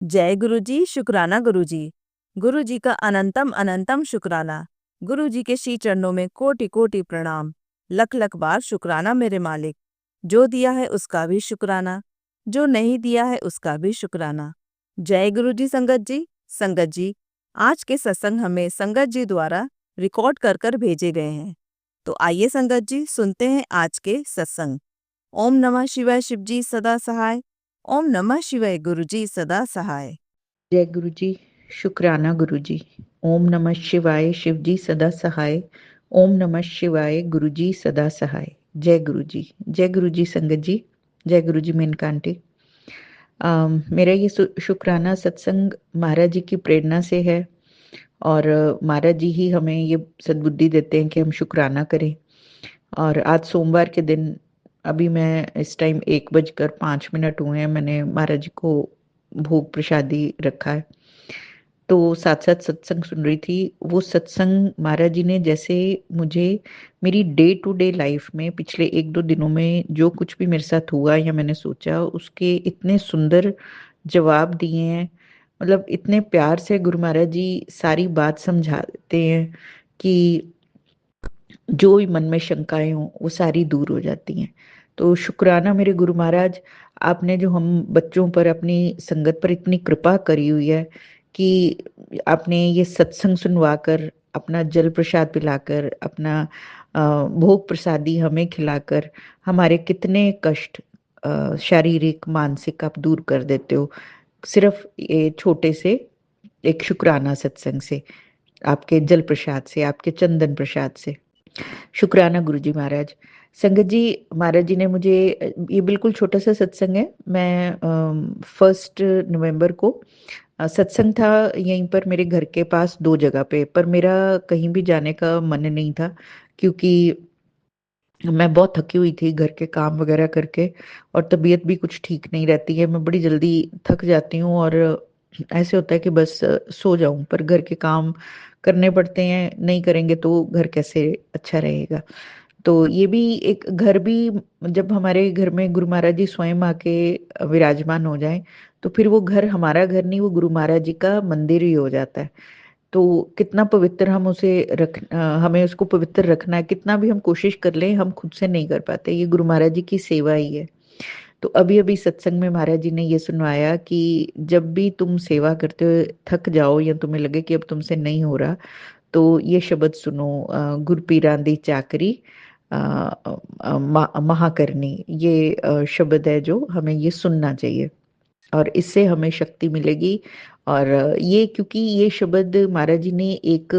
जय गुरु जी, शुक्राना गुरु जी। गुरु जी का अनंतम अनंतम शुक्राना। गुरु जी के श्री चरणों में कोटि कोटि प्रणाम। लख लख बार शुक्राना मेरे मालिक। जो दिया है उसका भी शुक्राना, जो नहीं दिया है उसका भी शुक्राना। जय गुरु जी। संगत जी, संगत जी, आज के सत्संग हमें संगत जी द्वारा रिकॉर्ड कर कर भेजे गए हैं। तो आइए संगत जी, सुनते हैं आज के सत्संग। ओम नमः शिवाय, शिव जी सदा सहाय। ओम नमः शिवाय, गुरु जी सदा सहाय। जय गुरु जी। शुक्राना गुरु जी। ओम नमः शिवाय, शिव जी सदा सहाय। ओम नमः शिवाय, गुरु जी सदा सहाय। जय गुरु जी। जय गुरु जी संगत जी। जय गुरु जी मेनका आंटी। मेरा ये शुक्राना सत्संग महाराज जी की प्रेरणा से है और महाराज जी ही हमें ये सद्बुद्धि देते हैं कि हम शुक्राना करें। और आज सोमवार के दिन अभी मैं इस टाइम 1:05 हुए हैं, मैंने महाराज जी को भोग प्रसादी रखा है, तो साथ साथ सत्संग सुन रही थी। वो सत्संग महाराज जी ने जैसे मुझे मेरी डे टू डे लाइफ में पिछले 1-2 दिनों में जो कुछ भी मेरे साथ हुआ या मैंने सोचा उसके इतने सुंदर जवाब दिए हैं। मतलब इतने प्यार से गुरु महाराज जी सारी बात समझाते हैं कि जो भी मन में शंकाएं हों वो सारी दूर हो जाती हैं। तो शुक्राना मेरे गुरु महाराज, आपने जो हम बच्चों पर अपनी संगत पर इतनी कृपा करी हुई है कि आपने ये सत्संग सुनवाकर, अपना जल प्रसाद पिलाकर, अपना भोग प्रसादी हमें खिलाकर हमारे कितने कष्ट शारीरिक मानसिक आप दूर कर देते हो, सिर्फ ये छोटे से एक शुक्राना सत्संग से, आपके जल प्रसाद से, आपके चंदन प्रसाद से। शुक्राना गुरु जी महाराज। संगत जी, महाराज जी ने मुझे ये बिल्कुल छोटा सा सत्संग है। मैं 1 नवंबर को सत्संग था यहीं पर मेरे घर के पास 2 जगह पे, पर मेरा कहीं भी जाने का मन नहीं था क्योंकि मैं बहुत थकी हुई थी घर के काम वगैरह करके, और तबीयत भी कुछ ठीक नहीं रहती है, मैं बड़ी जल्दी थक जाती हूँ और ऐसे होता है कि बस सो जाऊं, पर घर के काम करने पड़ते हैं, नहीं करेंगे तो घर कैसे अच्छा रहेगा। तो ये भी एक घर भी, जब हमारे घर में गुरु महाराज जी स्वयं आके विराजमान हो जाएं तो फिर वो घर हमारा घर नहीं, वो गुरु महाराज जी का मंदिर ही हो जाता है। तो कितना पवित्र हम उसे हमें उसको पवित्र रखना है, कितना भी हम कोशिश कर लें हम खुद से नहीं कर पाते, ये गुरु महाराज जी की सेवा ही है। तो अभी अभी सत्संग में महाराज जी ने ये सुनवाया कि जब भी तुम सेवा करते हो थक जाओ या तुम्हें लगे कि अब तुमसे नहीं हो रहा, तो ये शब्द सुनो, गुरपीरां दी चाकरी महाकरनी, ये शब्द है जो हमें ये सुनना चाहिए और इससे हमें शक्ति मिलेगी। और ये क्योंकि ये शब्द महाराज जी ने एक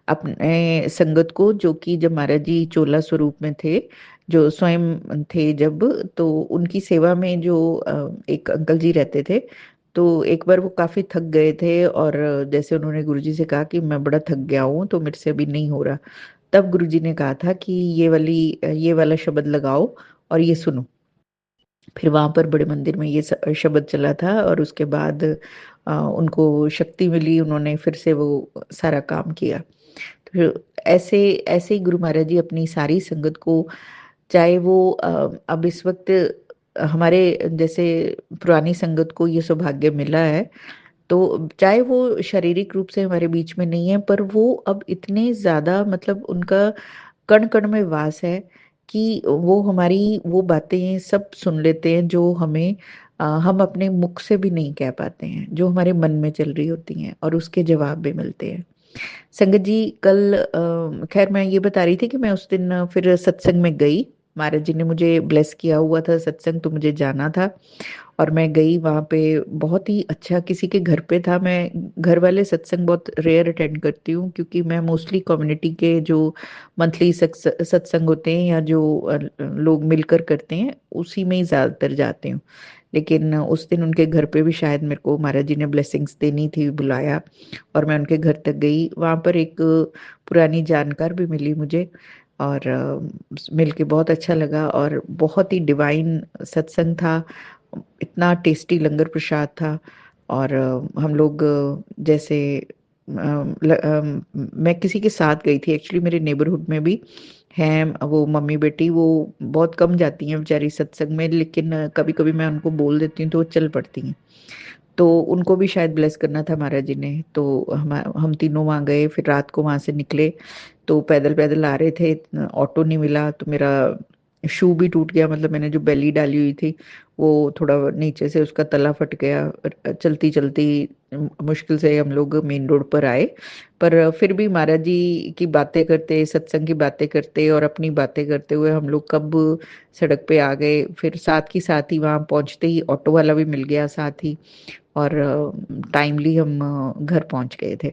अपने संगत को, जो कि जब महाराज जी चोला स्वरूप में थे, जो स्वयं थे जब, तो उनकी सेवा में जो एक अंकल जी रहते थे, तो एक बार वो काफी थक गए थे और जैसे उन्होंने गुरुजी से कहा कि मैं बड़ा थक गया हूँ तो मेरे से अभी नहीं हो रहा, तब गुरुजी ने कहा था कि ये वाला शब्द लगाओ और ये सुनो। फिर वहां पर बड़े मंदिर में ये शब्द चला था और उसके बाद उनको शक्ति मिली, उन्होंने फिर से वो सारा काम किया। तो ऐसे ऐसे ही गुरु महाराज जी अपनी सारी संगत को, चाहे वो अब इस वक्त हमारे जैसे पुरानी संगत को ये सौभाग्य मिला है, तो चाहे वो शारीरिक रूप से हमारे बीच में नहीं है, पर वो अब इतने ज्यादा, मतलब उनका कण कण में वास है कि वो हमारी वो बातें सब सुन लेते हैं जो हमें हम अपने मुख से भी नहीं कह पाते हैं, जो हमारे मन में चल रही होती हैं, और उसके जवाब भी मिलते हैं। संगत जी, कल खैर मैं ये बता रही थी कि मैं उस दिन फिर सत्संग में गई, महाराज जी ने मुझे ब्लेस किया हुआ था सत्संग, तो मुझे जाना था और मैं गई वहां पे। बहुत ही अच्छा किसी के घर पे था। मैं घर वाले सत्संग बहुत रेयर अटेंड करती हूँ क्योंकि मैं मोस्टली कम्युनिटी के जो मंथली सत्संग होते हैं या जो लोग मिलकर करते हैं उसी में ही ज्यादातर जाती हूँ। लेकिन उस दिन उनके घर पे भी शायद मेरे को महाराज जी ने ब्लेसिंग्स देनी थी, बुलाया और मैं उनके घर तक गई। वहां पर एक पुरानी जानकार भी मिली मुझे और मिलके बहुत अच्छा लगा और बहुत ही डिवाइन सत्संग था। इतना टेस्टी लंगर प्रसाद था और हम लोग जैसे मैं किसी के साथ गई थी एक्चुअली, मेरे नेबरहुड में भी हैं वो मम्मी बेटी, वो बहुत कम जाती हैं बेचारी सत्संग में, लेकिन कभी कभी मैं उनको बोल देती हूँ तो वो चल पड़ती हैं। तो उनको भी शायद ब्लेस करना था महाराज जी ने। तो हम तीनों वहाँ गए, फिर रात को वहाँ से निकले। तो पैदल पैदल आ रहे थे, ऑटो नहीं मिला, तो मेरा शू भी टूट गया, मतलब मैंने जो बेली डाली हुई थी वो थोड़ा नीचे से उसका तला फट गया। चलती चलती मुश्किल से हम लोग मेन रोड पर आए। पर फिर भी महाराज जी की बातें करते, सत्संग की बातें करते और अपनी बातें करते हुए हम लोग कब सड़क पे आ गए। फिर साथ की साथ ही वहां पहुंचते ही ऑटो वाला भी मिल गया साथ ही, और टाइमली हम घर पहुंच गए थे।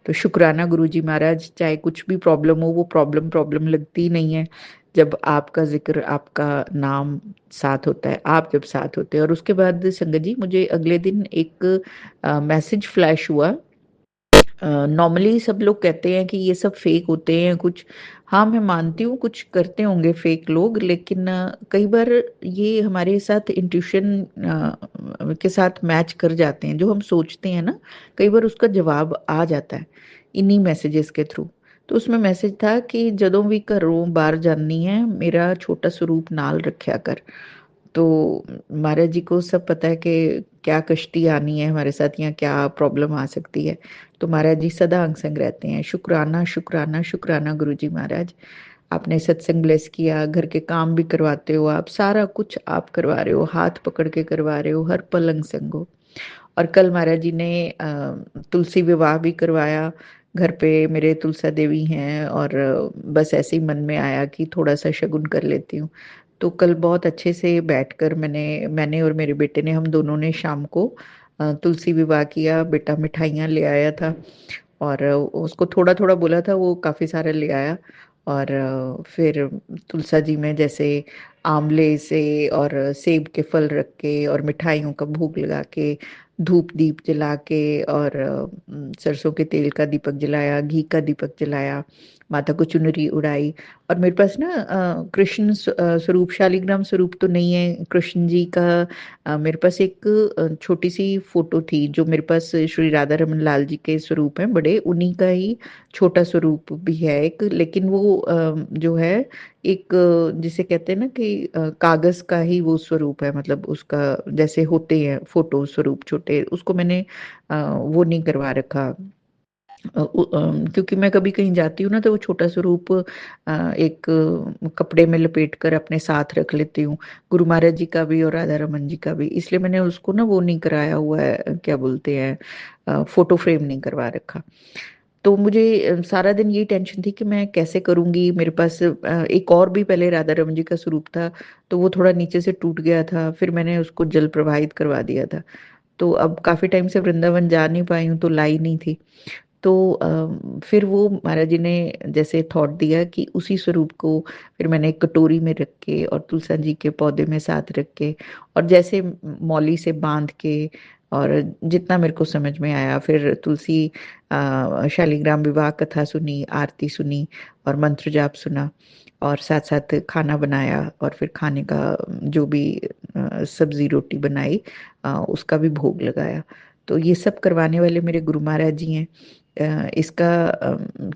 तो शुक्राना गुरुजी महाराज, चाहे कुछ भी प्रॉब्लम हो, वो प्रॉब्लम प्रॉब्लम लगती नहीं है जब आपका जिक्र, आपका नाम साथ होता है, आप जब साथ होते हैं। और उसके बाद संगत जी, मुझे अगले दिन एक मैसेज फ्लैश हुआ। नॉर्मली सब लोग कहते हैं कि ये सब फेक होते हैं कुछ। हाँ, मैं मानती हूँ कुछ करते होंगे फेक लोग, लेकिन कई बार ये हमारे साथ इंट्यूशन के साथ मैच कर जाते हैं। जो हम सोचते हैं ना, कई बार उसका जवाब आ जाता है इन्हीं मैसेजेस के थ्रू। तो उसमें मैसेज था कि जदों भी घरों बाहर जानी है, मेरा छोटा स्वरूप नाल रखा कर। तो महाराज जी को सब पता है कि क्या कश्ती आनी है हमारे साथ, या क्या प्रॉब्लम आ सकती है। तो महाराज जी सदा अंग संग रहते हैं। शुक्राना शुक्राना शुक्राना गुरु जी महाराज। आपने सत्संग ब्लेस किया, घर के काम भी करवाते हो आप, सारा कुछ आप करवा रहे हो, हाथ पकड़ के करवा रहे हो, हर पल अंग संग हो। और कल महाराज जी ने तुलसी विवाह भी करवाया। घर पे मेरे तुलसा देवी हैं, और बस ऐसे ही मन में आया कि थोड़ा सा शगुन कर लेती हूँ। तो कल बहुत अच्छे से बैठकर मैंने मैंने और मेरे बेटे ने, हम दोनों ने शाम को तुलसी विवाह किया। बेटा मिठाइयाँ ले आया था, और उसको थोड़ा थोड़ा बोला था, वो काफी सारा ले आया। और फिर तुलसा जी में जैसे आंवले से और सेब के फल रख के और मिठाइयों का भोग लगा के, धूप दीप जला के, और सरसों के तेल का दीपक जलाया, घी का दीपक जलाया, माता को चुनरी उड़ाई। और मेरे पास ना कृष्ण स्वरूप, शालिग्राम स्वरूप तो नहीं है कृष्ण जी का। मेरे पास एक छोटी सी फोटो थी, जो मेरे पास श्री राधा रमन लाल जी के स्वरूप हैं बड़े, उन्हीं का ही छोटा स्वरूप भी है एक। लेकिन वो जो है एक जिसे कहते हैं ना कि कागज का ही वो स्वरूप है, मतलब उसका जैसे होते हैं फोटो स्वरूप छोटे, उसको मैंने वो नहीं करवा रखा। क्योंकि मैं कभी कहीं जाती हूँ ना, तो वो छोटा स्वरूप एक कपड़े में लपेट कर अपने साथ रख लेती हूँ, गुरु महाराज जी का भी और राधा रमन जी का भी। इसलिए मैंने उसको ना वो नहीं कराया हुआ है, क्या बोलते हैं, फोटो फ्रेम नहीं करवा रखा। तो मुझे सारा दिन यही टेंशन थी कि मैं कैसे करूंगी। मेरे पास एक और भी पहले राधा रमन जी का स्वरूप था, तो वो थोड़ा नीचे से टूट गया था, फिर मैंने उसको जल प्रवाहित करवा दिया था। तो अब काफी टाइम से वृंदावन जा नहीं पाई हूँ, तो लाई नहीं थी। तो फिर वो महाराज जी ने जैसे थॉट दिया कि उसी स्वरूप को फिर मैंने एक कटोरी में रख के और तुलसा जी के पौधे में साथ रख के, और जैसे मौली से बांध के, और जितना मेरे को समझ में आया, फिर तुलसी शालिग्राम विवाह कथा सुनी, आरती सुनी, और मंत्र जाप सुना, और साथ साथ खाना बनाया, और फिर खाने का जो भी सब्जी रोटी बनाई, उसका भी भोग लगाया। तो ये सब करवाने वाले मेरे गुरु महाराज जी हैं। इसका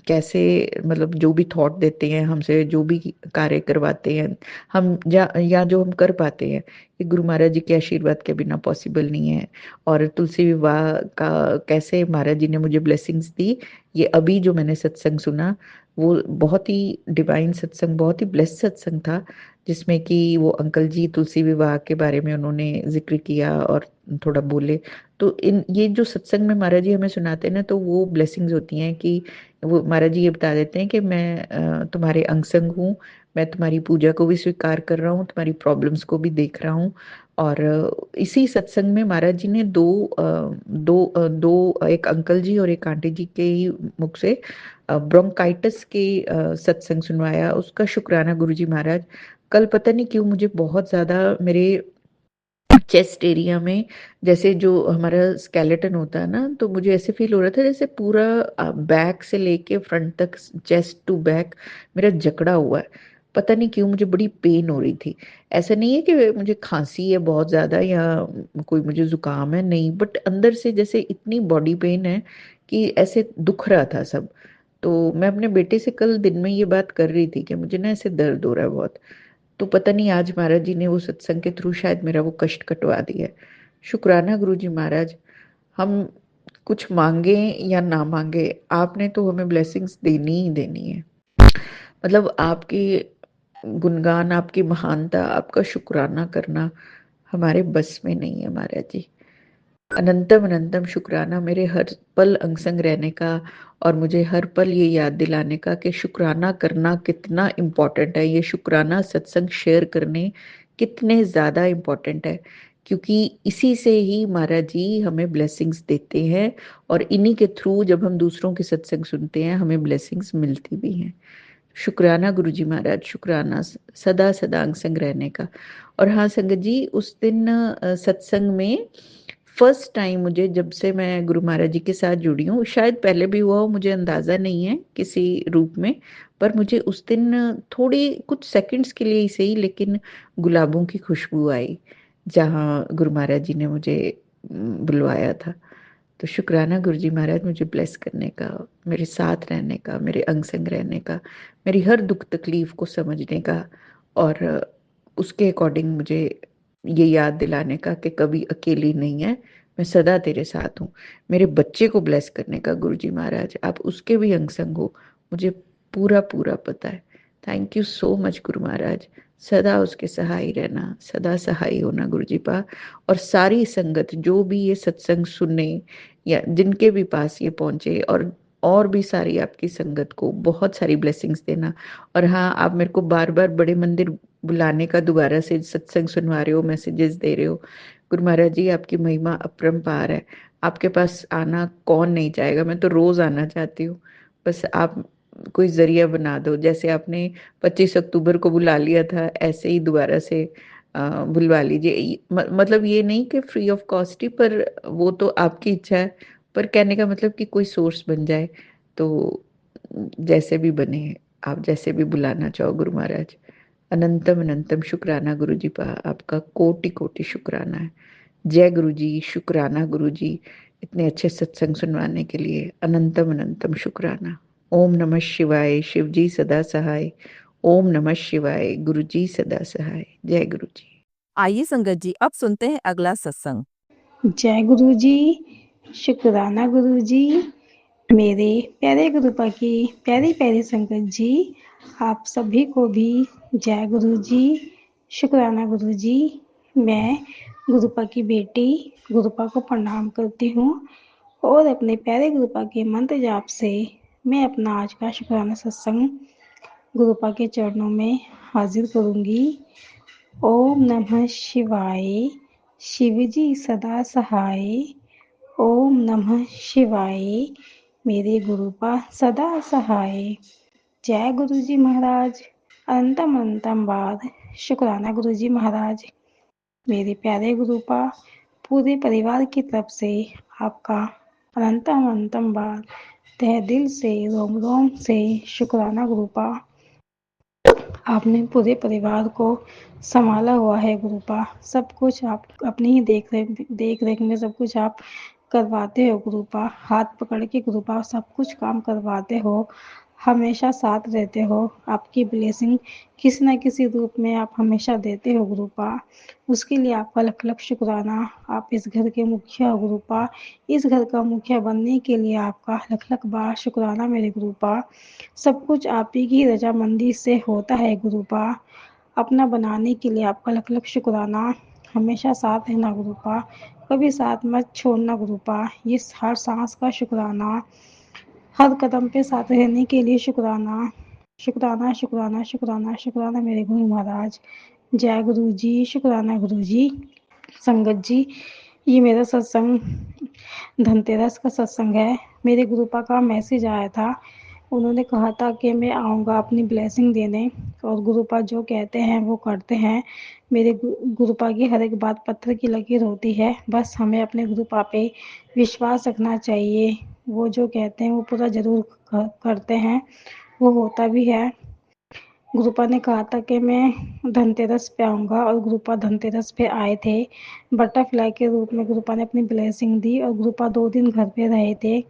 कैसे, मतलब जो भी थॉट देते हैं हमसे, जो भी कार्य करवाते हैं हम, या जो हम कर पाते हैं, ये गुरु महाराज जी के आशीर्वाद के बिना पॉसिबल नहीं है। और तुलसी विवाह का कैसे महाराज जी ने मुझे ब्लेसिंग्स दी, ये अभी जो मैंने सत्संग सुना, वो बहुत ही डिवाइन सत्संग, बहुत ही ब्लेस्ड सत्संग था, जिसमें कि वो अंकल जी तुलसी विवाह के बारे में उन्होंने जिक्र किया और थोड़ा बोले। तो इन ये जो सत्संग में महाराज जी हमें सुनाते हैं ना, तो वो ब्लेसिंग्स होती हैं कि वो महाराज जी ये बता देते हैं कि मैं तुम्हारे अंग संग हूँ, मैं तुम्हारी पूजा को भी स्वीकार कर रहा हूँ, तुम्हारी प्रॉब्लम्स को भी देख रहा हूँ। और इसी सत्संग में महाराज जी ने दो एक अंकल जी और एक आंटी जी के ही मुख से ब्रोंकाइटिस के सत्संग सुनवाया। उसका शुक्राना गुरु जी महाराज। कल पता नहीं क्यों मुझे बहुत ज्यादा मेरे चेस्ट एरिया में, जैसे जो हमारा स्केलेटन होता है ना, तो मुझे ऐसे फील हो रहा था जैसे पूरा बैक से लेके फ्रंट तक, चेस्ट टू बैक मेरा जकड़ा हुआ है। पता नहीं क्यों मुझे बड़ी पेन हो रही थी। ऐसा नहीं है कि मुझे खांसी है बहुत ज्यादा, या कोई मुझे जुकाम है, नहीं, बट अंदर से जैसे इतनी बॉडी पेन है कि ऐसे दुख रहा था सब। तो मैं अपने बेटे से कल दिन में ये बात कर रही थी कि मुझे ना ऐसे दर्द हो रहा है बहुत। तो पता नहीं आज महाराज जी ने वो सत्संग के थ्रू शायद मेरा वो कष्ट कटवा दिया है। शुक्राना गुरु जी महाराज। हम कुछ मांगे या ना मांगे, आपने तो हमें ब्लेसिंग्स देनी ही देनी है। मतलब आपकी गुणगान, आपकी महानता, आपका शुक्राना करना हमारे बस में नहीं है महाराज जी। अनंतम अनंतम शुक्राना मेरे हर पल अंग संग रहने का, और मुझे हर पल ये याद दिलाने का कि शुक्राना करना कितना इम्पोर्टेंट है। ये शुक्राना सत्संग शेयर करने कितने ज़्यादा इम्पोर्टेंट है, क्योंकि इसी से ही महाराज जी हमें ब्लेसिंग्स देते हैं, और इन्हीं के थ्रू जब हम दूसरों के सत्संग सुनते हैं हमें ब्लेसिंग्स मिलती भी हैं। शुक्राना गुरुजी महाराज, शुक्राना सदा सदा अंग संग रहने का। और हाँ संगत जी, उस दिन सत्संग में फर्स्ट टाइम मुझे, जब से मैं गुरु महाराज जी के साथ जुड़ी हूँ, शायद पहले भी हुआ हो, मुझे अंदाजा नहीं है किसी रूप में, पर मुझे उस दिन थोड़ी कुछ सेकंड्स के लिए ही सही, लेकिन गुलाबों की खुशबू आई जहाँ गुरु महाराज जी ने मुझे बुलवाया था। तो शुक्राना गुरुजी महाराज, मुझे ब्लेस करने का, मेरे साथ रहने का, मेरे अंग संग रहने का, मेरी हर दुख तकलीफ को समझने का, और उसके अकॉर्डिंग मुझे ये याद दिलाने का कि कभी अकेली नहीं है, मैं सदा तेरे साथ हूँ। मेरे बच्चे को ब्लेस करने का गुरुजी महाराज, आप उसके भी अंग संग हो, मुझे पूरा पूरा पता है। Thank you so much Guru Maharaj. सदा उसके सहाय रहना, सदा सहाय होना गुरुजी पा। और सारी संगत जो भी ये सत्संग सुने या जिनके भी पास ये पहुंचे, और भी सारी आपकी संगत को बहुत सारी ब्लेसिंग्स देना। और हाँ, आप मेरे को बार बार बड़े मंदिर बुलाने का दोबारा से सत्संग सुनवा रहे हो, मैसेजेस दे रहे हो। गुरु महाराज जी, आपकी महिमा अपरंपार है। आपके पास आना कौन नहीं चाहेगा, मैं तो रोज आना चाहती हूँ। बस आप कोई जरिया बना दो, जैसे आपने 25 अक्टूबर को बुला लिया था, ऐसे ही दोबारा से बुलवा लीजिए। मतलब ये नहीं कि फ्री ऑफ कॉस्ट ही, पर वो तो आपकी इच्छा है, पर कहने का मतलब कि कोई सोर्स बन जाए, तो जैसे भी बने, आप जैसे भी बुलाना चाहो गुरु महाराज। अनंतम अनंतम शुक्राना गुरु जी पा, आपका कोटि कोटि शुक्राना है। जय गुरु जी, शुक्राना गुरु जी, इतने अच्छे सत्संग सुनवाने के लिए अनंतम अनंतम शुक्राना। ओम नमः शिवाय, शिव जी सदा सहाय। ओम नमः शिवाय, गुरु जी सदा सहाय। जय गुरु जी। आइए संगत जी, अब सुनते हैं अगला सत्संग। जय गुरु जी, शुक्राना गुरु जी, मेरे प्यारे गुरुपा की प्यारी प्यारी संगत जी, आप सभी को भी जय गुरु जी, शुक्राना गुरु जी। मैं गुरुपा की बेटी गुरुपा को प्रणाम करती हूँ, और अपने प्यारे गुरुपा के मंत्र जाप से मैं अपना आज का शुक्राना सत्संग गुरुपा के चरणों में हाजिर करूँगी। ओम नमः शिवाय, शिव जी सदा सहाय। ओम नमः शिवाय, मेरे गुरुपा सदा सहाय। जय गुरु जी महाराज, अनंतम अनंतम बार शुक्राना गुरु जी महाराज। मेरे प्यारे गुरुपा, पूरे परिवार की तरफ से आपका अनंतम अनंतम बार तहे दिल से रोम रोम से शुक्राना गुरुपा। आपने पूरे परिवार को संभाला हुआ है गुरुपा। सब कुछ आप अपनी ही देख रेख में सब कुछ आप करवाते हो गुरुपा। हाथ पकड़ के गुरुपा सब कुछ काम करवाते हो, हमेशा साथ रहते हो। आपकी ब्लेसिंग किसी न किसी रूप में आप हमेशा देते हो गुरुपा। उसके लिए आपका लख लख शुक्राना। आप इस घर के मुखिया हो गुरुपा। इस घर का मुखिया बनने के लिए आपका लख लख बार शुक्राना मेरे गुरुपा। सब कुछ आप ही की रजामंदी से होता है गुरुपा। अपना बनाने के लिए आपका लख लख शुक्राना। हमेशा साथ रहना गुरुपा, कभी साथ मत छोड़ना गुरुपा। ये हर सांस का शुक्राना, हर कदम पे साथ रहने के लिए शुक्राना। शुक्राना शुक्राना शुक्राना शुक्राना मेरे गुरु महाराज। जय गुरु जी, शुक्राना गुरु जी। संगत जी, ये मेरा सत्संग धनतेरस का सत्संग है। मेरे गुरुपा का मैसेज आया था, उन्होंने कहा था कि मैं आऊँगा अपनी ब्लेसिंग देने, और गुरुपा जो कहते हैं वो करते हैं। मेरे गुरुपा की हर एक बात पत्थर की लकीर होती है, बस हमें अपने गुरुपा पे विश्वास रखना चाहिए। वो जो कहते हैं वो पूरा जरूर करते हैं, वो होता भी है। गुरुपा ने कहा था कि मैं धनतेरस पे आऊँगा, और गुरुपा धनतेरस पे आए थे। बटरफ्लाई के रूप में गुरुपा ने अपनी ब्लेसिंग दी, और गुरुपा 2 दिन घर पे रहे थे।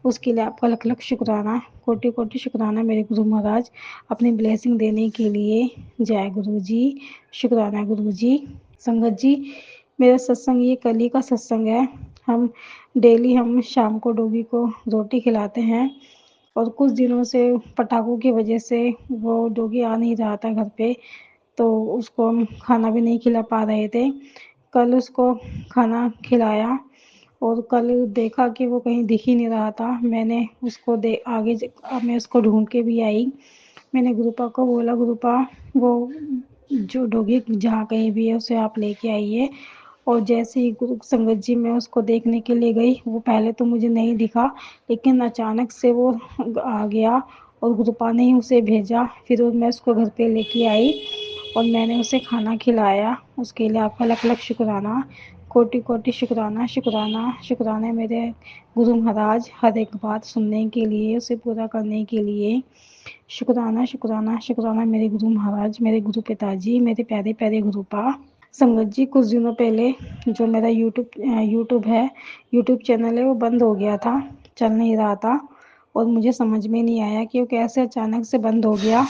उसके लिए आपका लख लख शुक्राना, कोटि कोटि शुक्राना मेरे गुरु महाराज, अपनी ब्लेसिंग देने के लिए। जय गुरु जी, शुक्राना गुरु जी। संगत जी, मेरा सत्संग ये कल ही का सत्संग है। हम डेली हम शाम को डॉगी को रोटी खिलाते हैं और कुछ दिनों से पटाखों की वजह से वो डॉगी आ नहीं रहा था घर पे, तो उसको हम खाना भी नहीं खिला पा रहे थे। कल उसको खाना खिलाया और कल देखा कि वो कहीं दिख ही नहीं रहा था। मैंने उसको मैं उसको ढूंढ के भी आई। मैंने गुरुपा को बोला, गुरुपा वो जो डॉगी जहाँ कहीं भी है उसे आप लेके आइए। और जैसे ही गुरु संगत जी मैं उसको देखने के लिए गई, वो पहले तो मुझे नहीं दिखा, लेकिन अचानक से वो आ गया और गुरुपा ने ही उसे भेजा। फिर मैं उसको घर पे लेके आई और मैंने उसे खाना खिलाया। उसके लिए आपका लख लख शुक्राना, कोटि कोटि शुक्राना, शुक्राना शुक्राना मेरे गुरु महाराज, हर एक बात सुनने के लिए, उसे पूरा करने के लिए। शुक्राना शुक्राना शुक्राना मेरे गुरु महाराज, मेरे गुरु पिताजी, मेरे प्यारे प्यारे गुरुपा। संगत जी, कुछ दिनों पहले जो मेरा यूट्यूब चैनल है वो बंद हो गया था, चल नहीं रहा था और मुझे समझ में नहीं आया कि वो कैसे अचानक से बंद हो गया।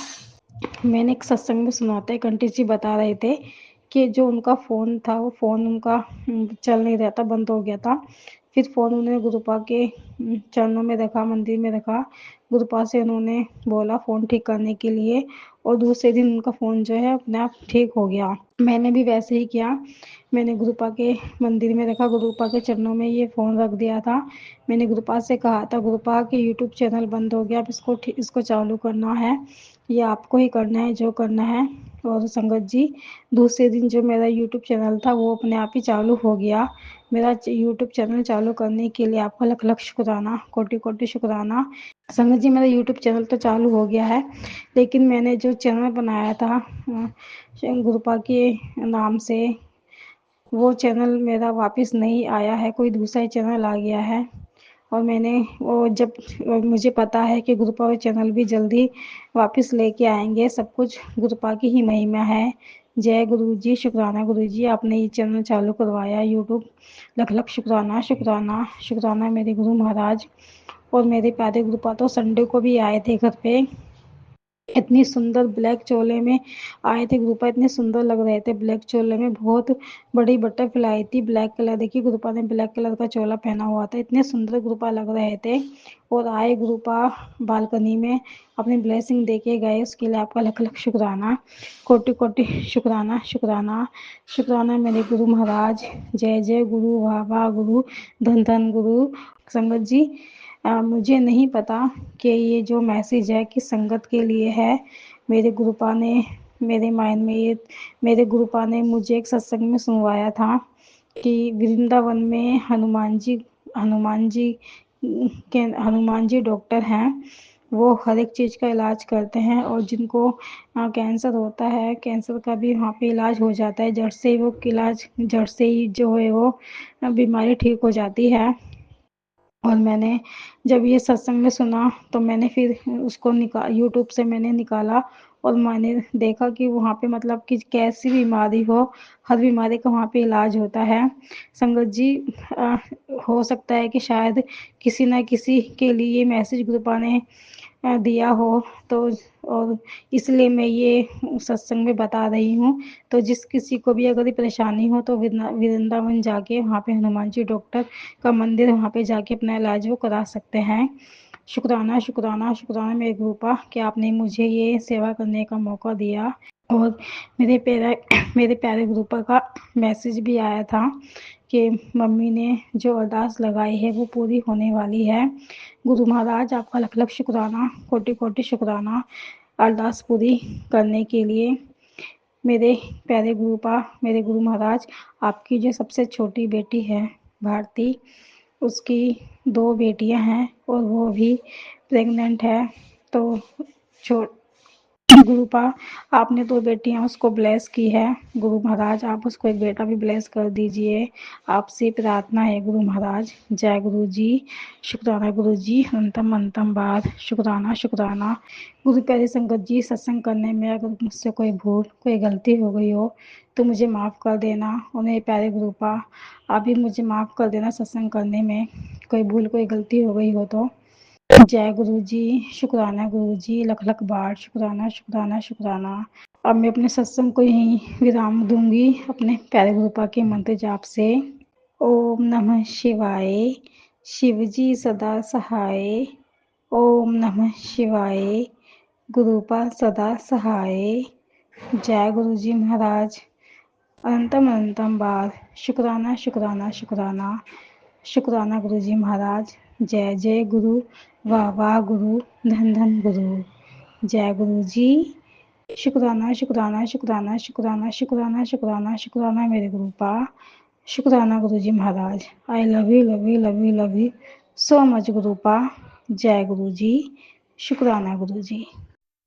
मैंने एक सत्संग में सुना था, एक आंटी जी बता रहे थे कि जो उनका फ़ोन था वो फ़ोन उनका चल नहीं रहा था, बंद हो गया था। फिर फ़ोन उन्होंने गुरुपा के चरणों में रखा, मंदिर में रखा। गुरुपा से उन्होंने बोला फ़ोन ठीक करने के लिए और दूसरे दिन उनका फ़ोन जो है अपने आप ठीक हो गया। मैंने भी वैसे ही किया। मैंने गुरुपा के मंदिर में रखा, गुरुपा के चरणों में ये फ़ोन रख दिया था। मैंने गुरुपा से कहा था, गुरुपा कि यूट्यूब चैनल बंद हो गया, अब इसको चालू करना है, ये आपको ही करना है जो करना है। और संगत जी, दूसरे दिन जो मेरा यूट्यूब चैनल था वो अपने आप ही चालू हो गया। मेरा यूट्यूब चैनल चालू करने के लिए आपका लख लख शुक्राना, कोटि कोटि शुक्राना। संगत जी, मेरा यूट्यूब चैनल तो चालू हो गया है, लेकिन मैंने जो चैनल बनाया था गुरुपा के नाम से, वो चैनल मेरा वापस नहीं आया है, कोई दूसरा ही चैनल आ गया है। और मैंने वो जब मुझे पता है कि गुरुपा वो चैनल भी जल्दी वापस लेके आएंगे, सब कुछ गुरुपा की ही महिमा है। जय गुरु जी, शुक्राना गुरु जी, आपने ये चैनल चालू करवाया यूट्यूब, लख लख शुक्राना शुक्राना शुक्राना मेरे गुरु महाराज। और मेरे प्यारे गुरुपा तो संडे को भी आए थे घर पे, इतनी सुंदर ब्लैक चोले में आए थे गुरुपा, इतने सुंदर लग रहे थे ब्लैक चोले में, बहुत बड़ी बटरफ्लाई थी ब्लैक कलर। देखिए गुरुपा ने ब्लैक कलर का चोला पहना हुआ था, इतने सुंदर गुरुपा लग रहे थे। और आए गुरुपा बालकनी में अपनी ब्लेसिंग दे के गए, उसके लिए आपका लख लख शुक्राना, कोटि कोटि शुक्राना शुक्राना शुक्राना मेरे गुरु महाराज। जय जय गुरु, वाह वाह गुरु, धन धन गुरु। संगत जी, मुझे नहीं पता कि ये जो मैसेज है किस संगत के लिए है। मेरे गुरुपा ने मेरे माइंड में ये मेरे गुरुपा ने मुझे एक सत्संग में सुनवाया था कि वृंदावन में हनुमान जी डॉक्टर हैं। वो हर एक चीज़ का इलाज करते हैं और जिनको कैंसर होता है, कैंसर का भी वहाँ पे इलाज हो जाता है, जड़ से ही जो है वो बीमारी ठीक हो जाती है। और मैंने जब ये सत्संग में सुना तो मैंने फिर उसको यूट्यूब से मैंने निकाला और मैंने देखा कि वहाँ पे मतलब कि कैसी बीमारी हो, हर बीमारी का वहाँ पे इलाज होता है। संगत जी, हो सकता है कि शायद किसी न किसी के लिए ये मैसेज गुरुपा ने दिया हो, तो और इसलिए मैं ये सत्संग में बता रही हूँ। तो जिस किसी को भी अगर परेशानी हो तो वृंदावन जाके वहाँ पे हनुमान जी डॉक्टर का मंदिर, वहाँ पे जाके अपना इलाज वो करा सकते हैं। शुक्राना शुक्राना शुक्राना मेरे गुरुपा कि आपने मुझे ये सेवा करने का मौका दिया। और मेरे प्यारे गुरुपा का मैसेज भी आया था कि मम्मी ने जो अरदास लगाई है वो पूरी होने वाली है। गुरु महाराज, आपका लख लख शुक्राना, कोटि कोटि शुक्राना अरदास पूरी करने के लिए। मेरे प्यारे गुरुपा, मेरे गुरु महाराज, आपकी जो सबसे छोटी बेटी है भारती, उसकी 2 बेटियां हैं और वो भी प्रेग्नेंट है। तो गुरुपा, आपने 2 बेटियां उसको ब्लेस की है, गुरु महाराज आप उसको एक बेटा भी ब्लेस कर दीजिए, आपसे प्रार्थना है गुरु महाराज। जय गुरु जी, शुक्राना गुरु जी, अंतम अंतम बार शुक्राना शुक्राना। गुरु प्यारे संगत जी, सत्संग करने में अगर मुझसे कोई भूल कोई गलती हो गई हो तो मुझे माफ़ कर देना। और मेरे प्यारे गुरुपा, आप भी मुझे माफ़ कर देना, सत्संग करने में कोई भूल कोई गलती हो गई हो तो। जय गुरु जी, शुक्राना गुरु जी, लख लख बार शुक्राना शुक्राना शुक्राना। अब मैं अपने सत्संग को यहीं विराम दूंगी अपने प्यारे गुरुपा के मंत्र जाप से। ओम नमः शिवाय। शिवजी सदा सहाय। ओम नमः शिवाय। गुरुपा सदा सहाय। जय गुरु जी महाराज। अनंतम अनंतम बार शुक्राना शुक्राना शुक्राना। शुक्राना गुरु जी महाराज। जय जय गुरु। वाह वाह गुरु। धन धन गुरु। जय गुरु जी। शुक्राना शुक्राना शुक्राना शुक्राना शुक्राना शुक्राना शुक्राना मेरे गुरुपा। शुक्राना Guru ji Maharaj. I love you love you love you love you so much Gurupa. जय गुरु जी। शुक्राना गुरु जी।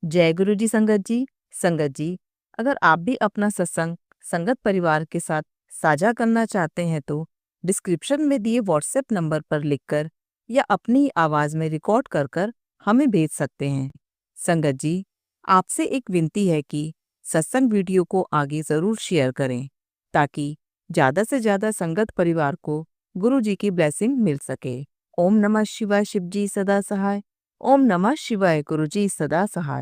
जय गुरु जी संगत जी। संगत जी, अगर आप भी अपना सत्संग संगत परिवार के साथ साझा करना चाहते हैं तो डिस्क्रिप्शन में दिए व्हाट्सएप नंबर पर लिखकर या अपनी आवाज़ में रिकॉर्ड कर कर हमें भेज सकते हैं। संगत जी, आपसे एक विनती है कि सत्संग वीडियो को आगे ज़रूर शेयर करें ताकि ज़्यादा से ज़्यादा संगत परिवार को गुरु जी की ब्लेसिंग मिल सके। ओम नमः शिवाय। शिव जी सदा सहाय। ओम नमः शिवाय। गुरु जी सदा सहाय।